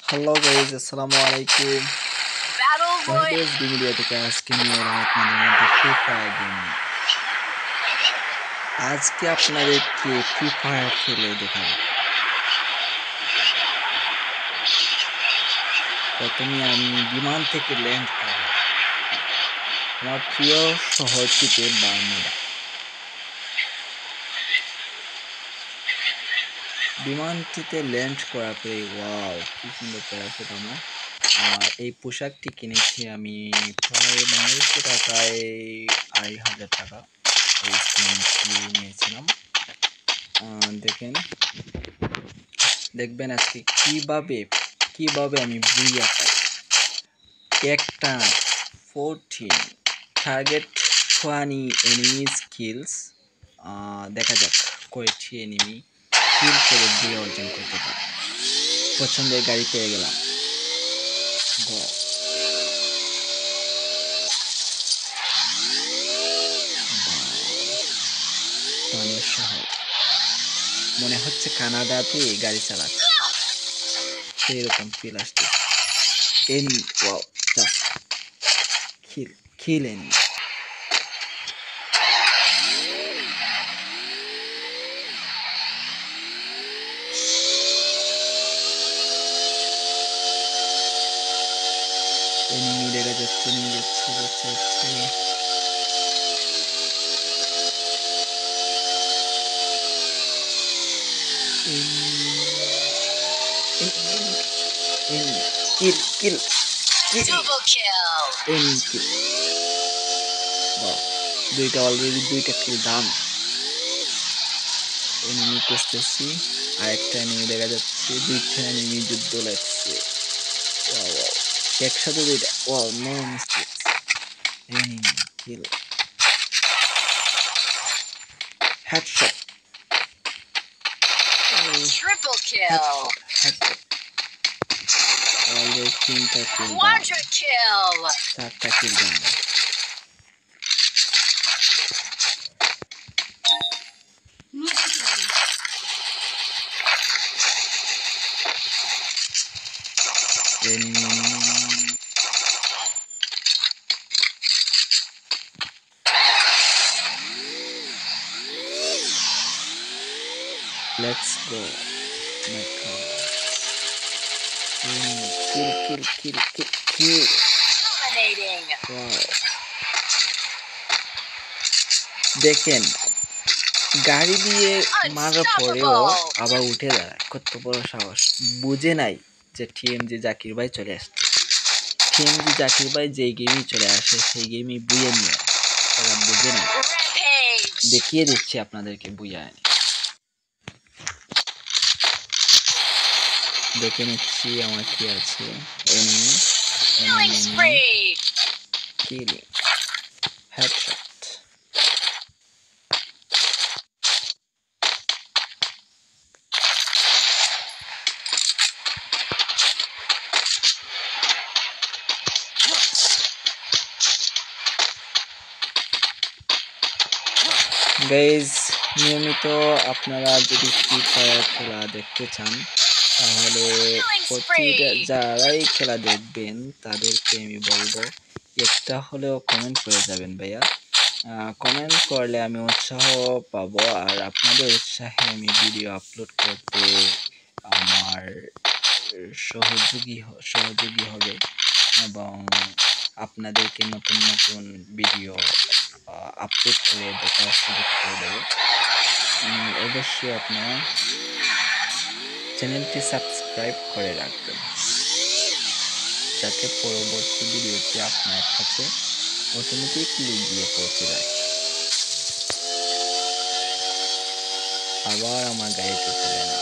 Hello guys, Assalamualaikum. Today's video থেকে আজকে নিয়ে এলাম আপনাদের মধ্যে ফ্রি ফায়ার গেম। আজকে আপনাদেরকে ফ্রি ফায়ার খেলে দেখাবো। প্রথমে আমি বিমান থেকে ল্যান্ড করব আমার প্রিয় শহরটিতে বারমুডা। বিমানটিতে ল্যান্ড করার পরে ওয়াও কি সুন্দর প্যারাশুট আমার। এই পোশাকটি কিনেছি আমি প্রায় বাংলাদেশি টাকায় ২,৫০০ টাকা। এই স্কিনটি নিয়েছিলাম। দেখবেন আজকে কিভাবে আমি বুইয়া পাই। একটা 14 টার্গেট 20 এনিমিজ কিলস। দেখা যাক কয়টি এনিমি কিল করে বুইয়া অর্জন করতে পারি। পছন্দের গাড়ি পেয়ে গেলাম। পানির শহর মনে হচ্ছে কানাডাতে গাড়ি চালাচ্ছে, সেরকম ফিল আসছে। এনিমি ওয়াও জাস্ট কিল এনিমি। এনিমি দেখা যাচ্ছে নিয়ে যাচ্ছে। কিল দুইটা কিল দাম। এনিমি করতেছি, আরেকটা এনিমি দেখা যাচ্ছে, দুইটা এনিমি যুদ্ধ লাগছে। একসাথে দুইটা নো মিস্টেক। এনিমি কিল হেডশট Triple kill. Always তিনটা কিল Quadra kill. চারটা কিল দাম। Let's go. My God. Kill. Dominating. Wow. দেখেন গাড়ি দিয়ে মারার পরেও আবার উঠে দাঁড়ায়, কত বড় সাহস। বুঝে নাই যে টিএমজি জাকির ভাই চলে আসছে। টিএমজি জাকির ভাই যেই গেমই চলে আসে সেই গেমই বুয়ে নিয়ে তারা বুঝে নাই। দেখিয়ে দিচ্ছি আপনাদেরকে বুয়া এনে। দেখে নিচ্ছি আমার কি আছে। Enemy killing headshot. গাইজ নিয়মিত আপনারা যদি ফ্রি ফায়ার খেলা দেখতে চান তাহলে যারাই খেলা দেখবেন তাদেরকে আমি বলবো একটা হলেও কমেন্ট করে যাবেন ভাইয়া। কমেন্ট করলে আমি উৎসাহ পাবো, আর আপনাদের উৎসাহে আমি ভিডিও আপলোড করতে আমার সহযোগী হবে এবং আপনাদেরকে নতুন ভিডিও আপলোড করে দেখার সুযোগ করে দেবো। অবশ্যই আপনারা চ্যানেলটি সাবস্ক্রাইব করে রাখবেন যাতে পরবর্তী ভিডিওটি আপনার কাছে অটোমেটিকলি গিয়ে পৌঁছে যায়। আবার আমার গাড়িতে চলে না।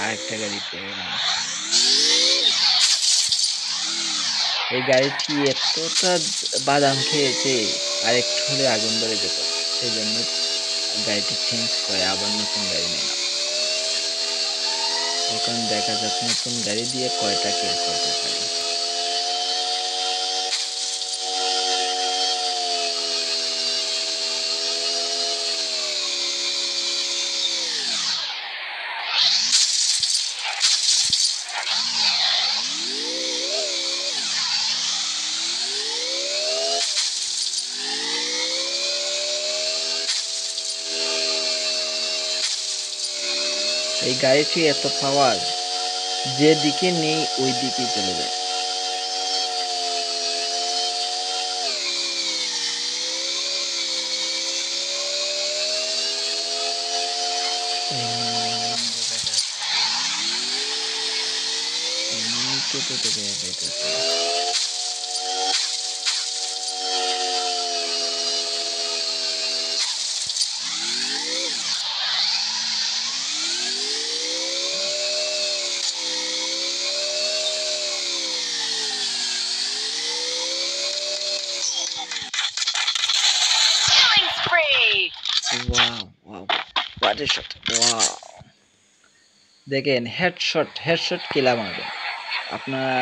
আরেকটা গাড়ি পেয়ে গেলাম। এই গাড়িটি এতটা বাদাম খেয়েছে আর একটু হলে আগুন ধরে যেত, সেই জন্য গাড়িটি চেঞ্জ করে আবার নতুন গাড়ি নিলাম। এখন দেখা যাক নতুন গাড়ি দিয়ে কয়টা কিল করতে পারি। এই গাড়িটি এত পাওয়ার, যে দিকে নেই ওই দিকেই চলে যায়। Killing spree. Wow wow, what a shot! Wow, দেখেন হেডশট কিলা মারবে। আপনারা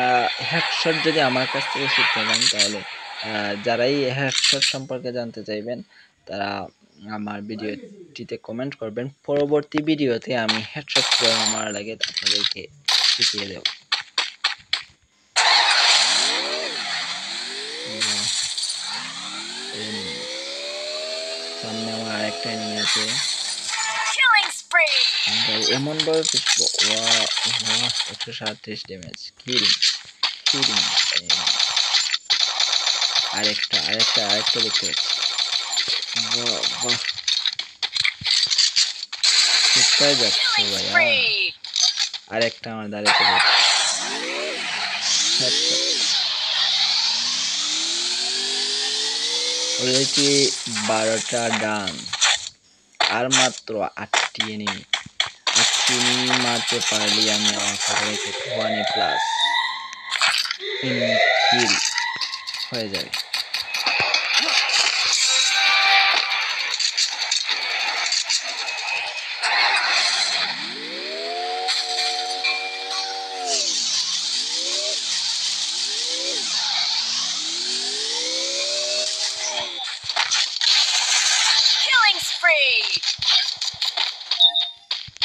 হেডশট যদি আমার কাছ থেকে শিখতে চান, তাহলে যারাই হেডশট সম্পর্কে জানতে চাইবেন তারা আমার ভিডিওটিতে কমেন্ট করবেন। পরবর্তী ভিডিওতে আমি হেডশট কিভাবে মারা লাগে আপনাদেরকে শিখিয়ে দেব। সামনে আমার আরেকটা এনিমি আছে, Killing spree. এমন ভাবে পিছবো। Wow, 137 damage, killing. আরেকটা দেখতে পাচ্ছি। বাহ বাহ, কোথায় যাচ্ছ Killing ভাইয়া? spree. আরেকটা আমার দাঁড়িয়ে পড়েছে। অলরেডি 12টা ডান, আর মাত্র 8টি এনিমি। 8টি এনিমি মারতে পারলে আমি আমার ফটোকে 20+ এনিমি কিল হয়ে যাবে। Killing spree.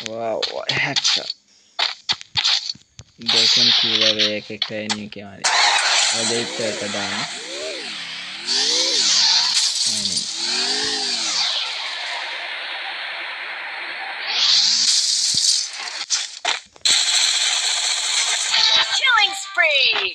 Wow, headshot! দেখুন কিভাবে এক একটা এনিমিকে মারি। ওদের তো একটা ডান। Killing spree.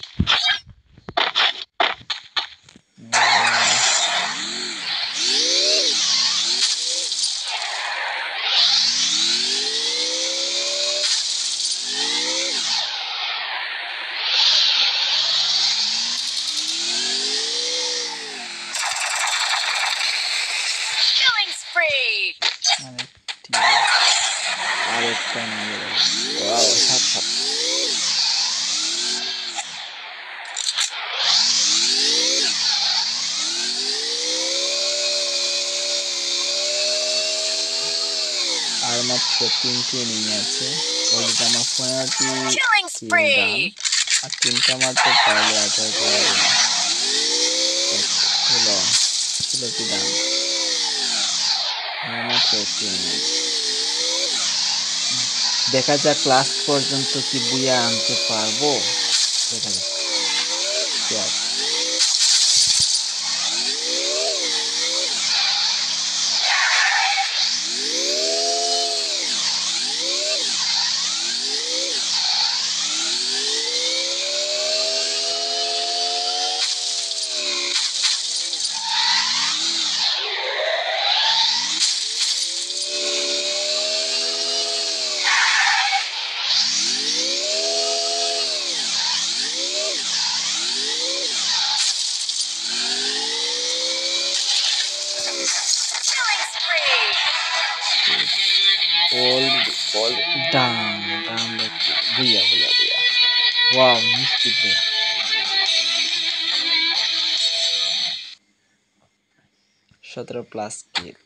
Killing spree. আরেকটা নিয়ে গেল। Wow, headshot! আর মাত্র 3টি এনিমি আছে। অলরেডি আমার 15টি Killing কিল ডান, spree. আর 3টা মারতে পারলে 18টা হলো 16টি ডান। আর মাত্র একটি এনিমি। দেখা যাক লাস্ট পর্যন্ত কি বুয়া আনতে পারবো। দেখা যাক। Yes. Killing spree. All down দেখছি। বুয়া। ওয়াও, নিশ্চিত বুয়া। 17+ কিল।